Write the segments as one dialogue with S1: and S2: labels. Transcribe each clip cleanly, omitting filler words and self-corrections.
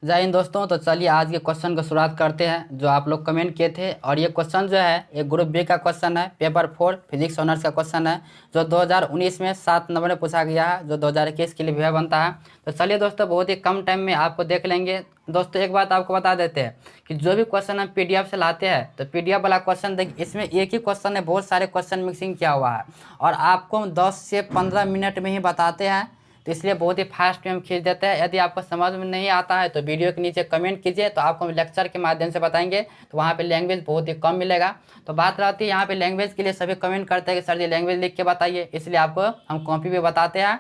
S1: जय हिंद दोस्तों। तो चलिए आज के क्वेश्चन को शुरुआत करते हैं जो आप लोग कमेंट किए थे। और ये क्वेश्चन जो है एक ग्रुप बी का क्वेश्चन है, पेपर 4 फिजिक्स ऑनर्स का क्वेश्चन है जो 2019 में 7 नंबर में पूछा गया है, जो 2021 के लिए भी बनता है। तो चलिए दोस्तों, बहुत ही कम टाइम में आपको देख लेंगे। दोस्तों एक बात आपको बता देते हैं कि जो भी क्वेश्चन हम पीडीएफ से लाते हैं तो पीडीएफ वाला क्वेश्चन देखिए, इसमें एक ही क्वेश्चन में बहुत सारे क्वेश्चन मिक्सिंग किया हुआ है और आपको 10 से 15 मिनट में ही बताते हैं। तो इसलिए बहुत ही फास्ट में हम खींच देते हैं। यदि आपको समझ में नहीं आता है तो वीडियो के नीचे कमेंट कीजिए, तो आपको हम लेक्चर के माध्यम से बताएंगे। तो वहाँ पे लैंग्वेज बहुत ही कम मिलेगा। तो बात रहती है यहाँ पे लैंग्वेज के लिए सभी कमेंट करते हैं कि सर जी लैंग्वेज लिख के बताइए, इसलिए आपको हम कॉपी पे बताते हैं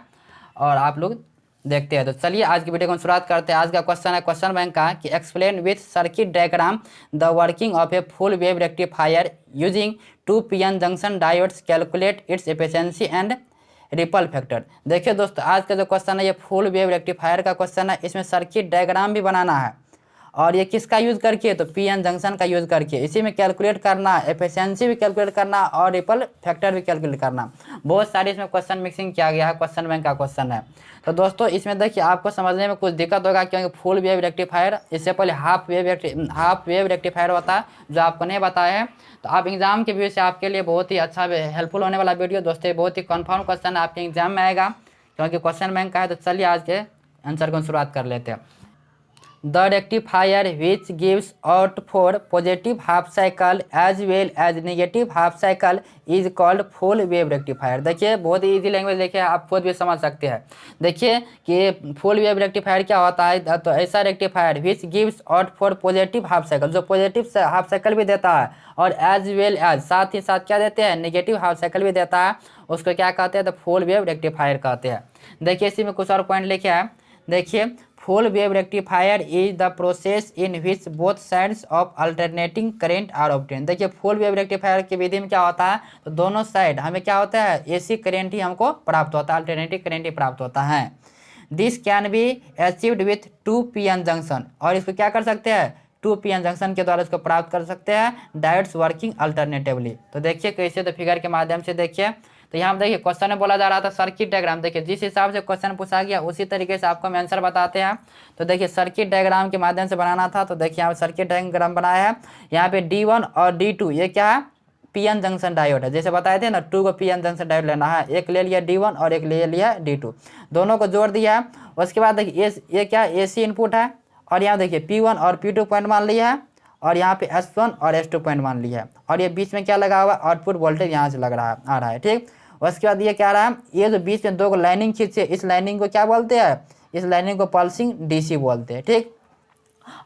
S1: और आप लोग देखते हैं। तो चलिए आज की वीडियो को शुरुआत करते हैं। आज का क्वेश्चन है क्वेश्चन बैंक का कि explain with circuit diagram the working of a full wave rectifier using 2 PN junction diodes, calculate its efficiency and ripple factor. देखिए दोस्तों, आज का जो क्वेश्चन है ये फुल वेव रेक्टिफायर का क्वेश्चन है। इसमें सर्किट डायग्राम भी बनाना है और ये किसका यूज़ करके, तो पीएन जंक्शन का यूज़ करके। इसी में कैलकुलेट करना, एफिशिएंसी भी कैलकुलेट करना और रिपल फैक्टर भी कैलकुलेट करना। बहुत सारे इसमें क्वेश्चन मिक्सिंग किया गया है, क्वेश्चन बैंक का क्वेश्चन है। तो दोस्तों इसमें देखिए आपको समझने में कुछ दिक्कत होगा क्योंकि फुल वेव रेक्टिफायर, इससे पहले हाफ वेव रेक्टिफायर होता है जो आपको नहीं बताया है। तो आप एग्जाम के व्यू से आपके लिए बहुत ही अच्छा हेल्पफुल होने वाला वीडियो दोस्तों, बहुत ही कंफर्म क्वेश्चन आपके एग्जाम में आएगा क्योंकि क्वेश्चन बैंक का है। तो चलिए आज के आंसर को शुरुआत कर लेते हैं। The rectifier which gives out for positive half cycle as well as negative half cycle is called full wave rectifier। देखिए बहुत ही इजी लैंग्वेज, देखिए आप खुद भी समझ सकते हैं। देखिए कि फुल वेव रेक्टिफायर क्या होता है, तो ऐसा rectifier which gives out for positive half cycle, जो पॉजिटिव हाफ साइकिल भी देता है और एज वेल एज साथ ही साथ क्या देते हैं, नेगेटिव हाफ साइकिल भी देता है, उसको क्या कहते हैं, तो फुल वेव रेक्टिफायर कहते हैं। देखिए इसी में कुछ और पॉइंट लिखे हैं। देखिए full wave rectifier is the process in which both sides of alternating current are obtain. देखिए फुल वेव रेक्टिफायर की विधि में क्या होता है, तो दोनों साइड हमें क्या होता है, एसी करेंट ही हमको प्राप्त होता है, अल्टरनेटिंग करेंट ही प्राप्त होता है। This can be achieved with 2 PN junction, और इसको क्या कर सकते हैं, 2 पीएन जंक्शन के द्वारा इसको प्राप्त कर सकते हैं, डायोड्स वर्किंग अल्टरनेटिवली। तो देखिए कैसे, तो फिगर के माध्यम से देखिए। तो यहाँ देखिए क्वेश्चन में बोला जा रहा था सर्किट डायग्राम। देखिए जिस हिसाब से क्वेश्चन पूछा गया उसी तरीके से आपको हम आंसर बताते हैं। तो देखिए सर्किट डायग्राम के माध्यम से बनाना था, तो देखिए यहाँ सर्किट डायग्राम बनाया है। यहाँ पे D1 और D2 ये क्या है, पीएन जंक्शन डायोड है। जैसे बताए थे ना, 2 को पीएन जंक्शन डायोड लेना है, एक ले लिया D1 और एक ले लिया D2, दोनों को जोड़ दिया है। उसके बाद देखिए ये क्या एसी इनपुट है और यहाँ देखिए P1 और P2 पॉइंट मान लिया है और यहाँ पे S1 और S2 पॉइंट मान लिया है और ये बीच में क्या लगा हुआ, आउटपुट वोल्टेज यहाँ से लग रहा है, आ रहा है, ठीक। उसके बाद ये क्या रहा है, ये जो बीच में 2 को लाइनिंग खींचे, इस लाइनिंग को क्या बोलते हैं, इस लाइनिंग को पल्सिंग डीसी बोलते हैं, ठीक।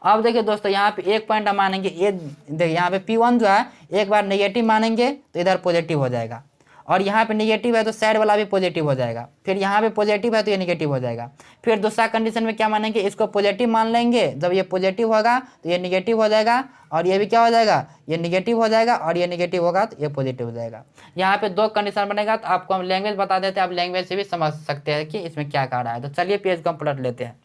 S1: अब देखिए दोस्तों यहाँ पे एक पॉइंट हम मानेंगे, ये देखिए यहाँ पे P1 जो है एक बार नेगेटिव मानेंगे तो इधर पॉजिटिव हो जाएगा और यहाँ पे नेगेटिव है तो साइड वाला भी पॉजिटिव हो जाएगा, फिर यहाँ पे पॉजिटिव है तो ये नेगेटिव हो जाएगा। फिर दूसरा कंडीशन में क्या मानेंगे, इसको पॉजिटिव मान लेंगे, जब ये पॉजिटिव होगा तो ये नेगेटिव हो जाएगा और ये भी क्या हो जाएगा, ये नेगेटिव हो जाएगा और ये नेगेटिव होगा तो ये पॉजिटिव हो जाएगा। यहाँ पे 2 कंडीशन बनेगा। तो आपको हम लैंग्वेज बता देते हैं, आप लैंग्वेज से भी समझ सकते हैं कि इसमें क्या कह रहा है। तो चलिए पेज को हम पलट लेते हैं।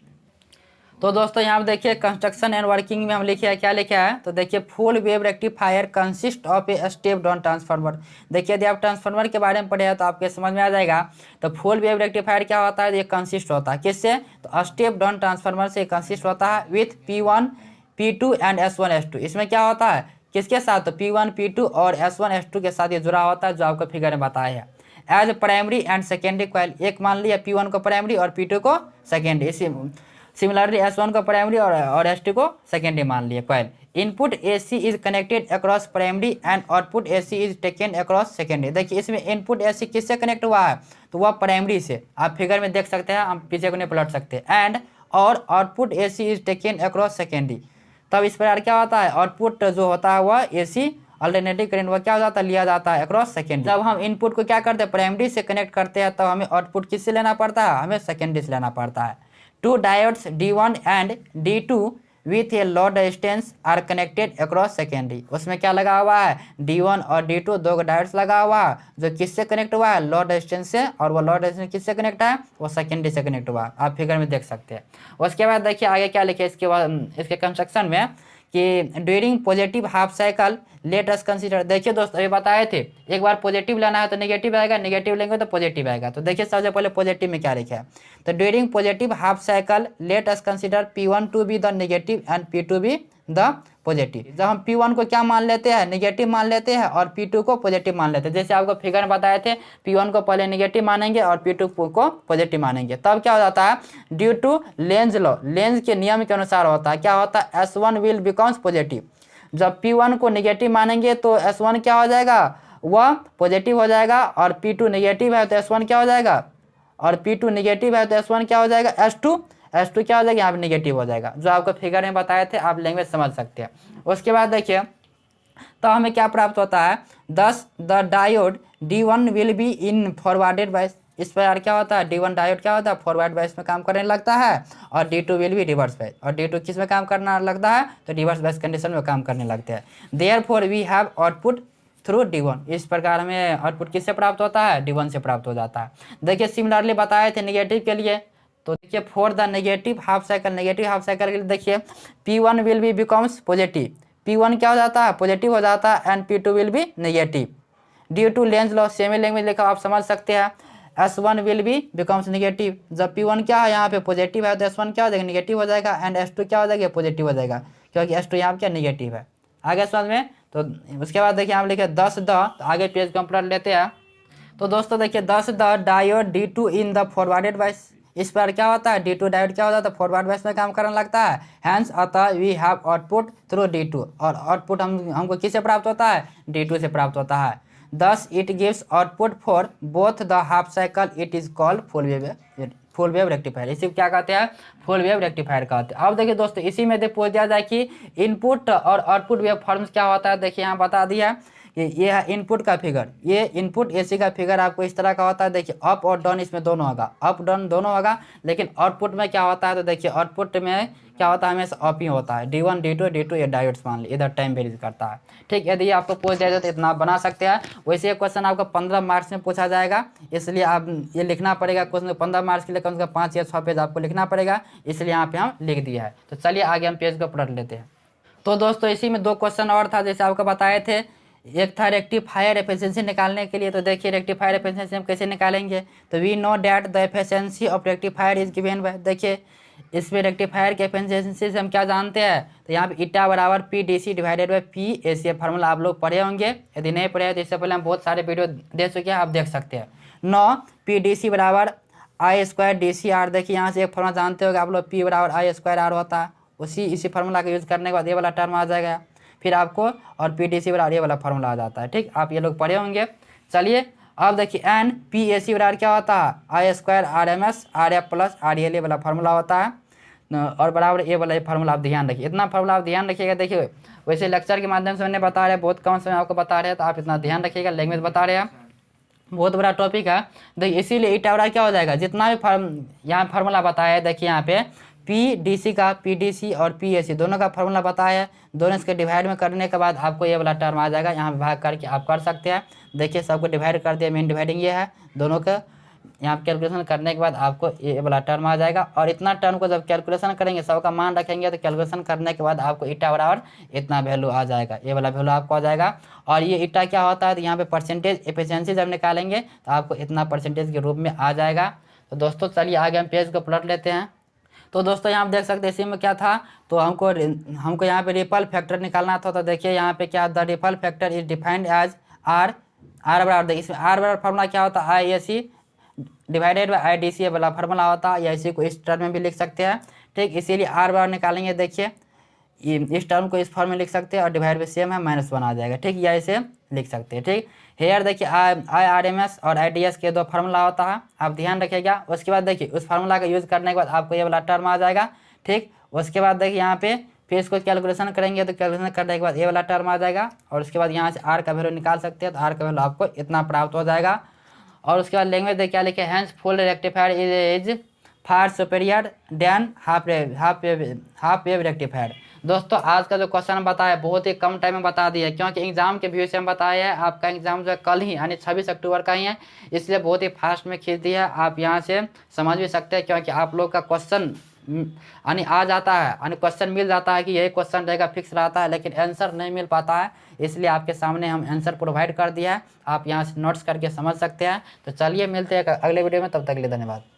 S1: तो दोस्तों यहाँ पे देखिए कंस्ट्रक्शन एंड वर्किंग में हम लिखे हैं, क्या लिखा है, तो देखिए full wave rectifier consist of a step down transformer. देखिए यदि आप ट्रांसफार्मर के बारे में पढ़े हैं तो आपके समझ में आ जाएगा। तो फुल वेव रेक्टिफायर क्या होता है, ये कंसिस्ट होता है किससे, तो स्टेप डाउन ट्रांसफार्मर से कंसिस्ट होता है with P1 P2 and S1 S2। इसमें क्या होता है, किसके साथ, तो P1 P2 और S1 S2 के साथ ये जुड़ा होता है, जो आपको फिगर में बताया है। As primary and secondary coil, एक मान लिया P1 को प्राइमरी और P2 को सेकेंडरी, इसी सिमिलरली S1 को प्राइमरी और S2 को सेकेंडरी मान लिया coil. Input AC is connected across primary and output AC is taken across secondary. देखिए इसमें इनपुट AC किससे कनेक्ट हुआ है, तो वह प्राइमरी से, आप फिगर में देख सकते हैं, हम पीछे को नहीं पलट सकते। एंड और output AC is taken across secondary, तब इस प्रकार क्या होता है, आउटपुट जो होता है वह AC अल्टरनेटिव करंट वह क्या हो जाता है, लिया जाता है अक्रॉस सेकेंडरी। जब हम इनपुट को क्या करते हैं, प्राइमरी से कनेक्ट करते हैं, तब हमें आउटपुट किससे लेना पड़ता है, हमें सेकेंडरी से लेना पड़ता है। 2 diodes D1 and D2 with a load resistance are connected across secondary। उसमें क्या लगा हुआ है, D1 और D2 2 डायोड्स लगा हुआ है, जो किससे कनेक्ट हुआ है, लोड रेजिस्टेंस से, और वो लोड रेजिस्टेंस किससे कनेक्ट है, वो सेकेंडरी से कनेक्ट हुआ है, आप फिगर में देख सकते हैं। उसके बाद देखिए आगे क्या लिखे इसके बाद, इसके कंस्ट्रक्शन में कि during positive half cycle let us consider. देखिए दोस्तों अभी बताए थे, एक बार पॉजिटिव लेना है तो नेगेटिव आएगा, नेगेटिव लेंगे तो पॉजिटिव आएगा। तो देखिए सबसे पहले पॉजिटिव में क्या लिखा है, तो during positive half cycle let us consider P1 to be the negative end P2 be the positive. जब हम P1 को क्या मान लेते हैं, नेगेटिव मान लेते हैं, और P2 को पॉजिटिव मान लेते हैं। जैसे आपको फिगर में बताए थे, P1 को पहले नेगेटिव मानेंगे और P2 को पॉजिटिव मानेंगे, तब क्या हो जाता है, due to Lenz law, Lenz के नियम के अनुसार होता है, क्या होता है, S1 विल बिकम्स पॉजिटिव। जब P1 को नेगेटिव मानेंगे तो S1 क्या हो जाएगा, वह पॉजिटिव हो जाएगा, और P2 नेगेटिव है तो S1 क्या हो जाएगा, और P2 नेगेटिव है तो S1 क्या हो जाएगा, S2 क्या हो जाएगा, यहाँ पे नेगेटिव हो जाएगा। जो आपको फिगर में बताए थे, आप लैंग्वेज समझ सकते हैं। उसके बाद देखिए तो हमें क्या प्राप्त होता है, thus the diode D1 will be in forwarded bias. इस पर क्या होता है, D1 डायोड क्या होता है, फॉरवर्ड बायस में काम करने लगता है, और D2 will be reverse bias. और D2 किस में काम करना लगता है, तो रिवर्स बायस कंडीशन में काम करने लगते हैं। Therefore we have output through D1। इस प्रकार हमें आउटपुट किससे प्राप्त होता है, D1 से प्राप्त हो जाता है। देखिए सिमिलरली बताए थे नेगेटिव के लिए, तो देखिए for the negative half cycle, negative half cycle के लिए देखिए P1 will be becomes positive, P1 क्या हो जाता है, पॉजिटिव हो जाता है, and P2 will be negative due to Lenz law. Semi language लिखा आप समझ सकते हैं, S1 will be becomes negative. जब P1 क्या है यहाँ पे पॉजिटिव है तो S1 क्या हो जाएगा, नेगेटिव हो जाएगा, एंड S2 क्या हो जाएगा, पॉजिटिव हो जाएगा, क्योंकि S2 यहाँ पे क्या नेगेटिव है। आगे समझ में। तो उसके बाद देखिए हम लिखे 10 द, आगे पेज को हम पलट लेते हैं। तो दोस्तों देखिए 10 the diode D2 in the forwarded bias. इस पर क्या होता है, D2 डायोड क्या होता है, तो फॉरवर्ड बायस में काम करने लगता है। हैंस अतः we have output through D2, और आउटपुट हमको किससे प्राप्त होता है, D2 से प्राप्त होता है। Thus it gives output for both the half cycle, it is called full wave rectifier. इसी को क्या कहते हैं, फुल वेव रेक्टिफायर कहते हैं। अब देखिए दोस्तों इसी में पूछ दिया जाए कि इनपुट और आउटपुट वेव फॉर्म्स क्या होता है। देखिए यहाँ बता दिया कि ये है इनपुट का फिगर, ये इनपुट AC का फिगर आपको इस तरह का होता है। देखिए अप और डाउन इसमें दोनों होगा, अप डाउन दोनों होगा, लेकिन आउटपुट में क्या होता है, तो देखिए आउटपुट में क्या होता है, हमेशा अप ही होता है। D1 D2 ये डायोड्स मान ली, इधर टाइम वेरीज करता है। ठीक, यदि आपको पूछ दिया जाए तो इतना बना सकते हैं। वैसे ये क्वेश्चन आपको 15 मार्क्स में पूछा जाएगा, इसलिए आप ये लिखना पड़ेगा। क्वेश्चन 15 मार्क्स के लिए कम से कम 5 या 6 पेज आपको लिखना पड़ेगा, इसलिए यहाँ पे हम लिख दिया है। तो चलिए आगे हम पेज को पलट लेते हैं। तो दोस्तों इसी में 2 क्वेश्चन और था, जैसे आपको बताए थे। एक था रेक्टिफायर एफिशिएंसी निकालने के लिए। तो देखिए रेक्टिफायर एफिशिएंसी हम कैसे निकालेंगे, तो we know that the efficiency of rectifier is given by. देखिए इसमें रेक्टिफायर के एफिशिएंसी से हम क्या जानते हैं, तो यहाँ पे ईटा बराबर PDC divided by PAC। Formula आप लोग पढ़े होंगे, यदि नहीं पढ़े तो इससे पहले हम बहुत सारे वीडियो दे चुके हैं, आप देख सकते हैं। 9 PDC बराबर I² DC/R। देखिए यहाँ से एक फार्मूला जानते होगा आप लोग, P बराबर I² R होता है। इसी फार्मूला का यूज़ करने के बाद ये वाला टर्म आ जाएगा, फिर आपको और PDC बराबर ये वाला फार्मूला आ जाता है। ठीक, आप ये लोग पढ़े होंगे। चलिए अब देखिए एन PAC बराबर क्या होता है, I² RMS RF plus RL ये वाला फार्मूला होता है, और बराबर ये वाला फार्मूला आप ध्यान रखिए। इतना फार्मूला आप ध्यान रखिएगा। देखिए वैसे लेक्चर के माध्यम से मैंने बता रहे, बहुत कम समय आपको बता रहे हैं, तो आप इतना ध्यान रखिएगा। लैंग्वेज बता रहे हैं, बहुत बड़ा टॉपिक है। देखिए इसीलिए ईटा बराबर क्या हो जाएगा, जितना भी यहाँ फार्मूला बताया है, देखिए यहाँ पे PDC का PDC और PAC दोनों का फार्मूला बताया है। दोनों इसके डिवाइड में करने के बाद आपको ये वाला टर्म आ जाएगा, यहाँ भाग करके आप कर सकते हैं। देखिए सबको डिवाइड कर दिया, मेन डिवाइडिंग ये है दोनों का। यहाँ कैलकुलेशन करने के बाद आपको ये वाला टर्म आ जाएगा, और इतना टर्म को जब कैलकुलेशन करेंगे, सबका मान रखेंगे, तो कैलकुलेशन करने के बाद आपको ईटा बराबर इतना वैल्यू आ जाएगा, ये वाला वैल्यू आपको आ जाएगा। और ये ईटा क्या होता है, तो यहाँ पे परसेंटेज एफिशिएंसी जब निकालेंगे तो आपको इतना परसेंटेज के रूप में आ जाएगा। तो दोस्तों चलिए आगे हम पेज को पलट लेते हैं। तो दोस्तों यहाँ आप देख सकते हैं इसी में क्या था, तो हमको यहाँ पे रिपल फैक्टर निकालना था। तो देखिए यहाँ पे क्या, the ripple factor is defined as R बराबर, इसमें R बराबर फार्मूला क्या होता है, IAC डिवाइडेड बाई IDC वाला फार्मूला होता है, या इसी को इस टर्म में भी लिख सकते हैं। ठीक, इसीलिए R बराबर निकालेंगे। देखिए इस टर्म को इस फॉर्म में लिख सकते हैं, और डिवाइड बाई सेम है -1 आ जाएगा। ठीक, या इसे लिख सकते हैं। ठीक, हेयर देखिए IRMS और IDS के 2 फार्मूला होता है, आप ध्यान रखिएगा। उसके बाद देखिए उस फार्मूला का यूज़ करने के बाद आपको ये वाला टर्म आ जाएगा। ठीक, उसके बाद देखिए यहाँ पे फिर इसको कैलकुलेशन करेंगे, तो कैलकुलेशन करने के बाद ये वाला टर्म आ जाएगा, और उसके बाद यहाँ से R का वैल्यू निकाल सकते हैं, तो R का वैल्यू आपको इतना प्राप्त हो जाएगा। और उसके बाद लैंग्वेज देखिए क्या लिखे, hence full rectifier is far superior than half wave rectifier. दोस्तों आज का जो क्वेश्चन बताया बहुत ही कम टाइम में बता दिया, क्योंकि एग्जाम के व्यू से हम बताए हैं। आपका एग्जाम जो है कल ही यानी 26 अक्टूबर का ही है, इसलिए बहुत ही फास्ट में खींच दिया है। आप यहाँ से समझ भी सकते हैं, क्योंकि आप लोग का क्वेश्चन यानी आ जाता है, यानी क्वेश्चन मिल जाता है कि यही क्वेश्चन रहेगा, फिक्स रहता है, लेकिन आंसर नहीं मिल पाता है। इसलिए आपके सामने हम आंसर प्रोवाइड कर दिया है, आप यहाँ से नोट्स करके समझ सकते हैं। तो चलिए मिलते हैं अगले वीडियो में, तब तक के लिए धन्यवाद।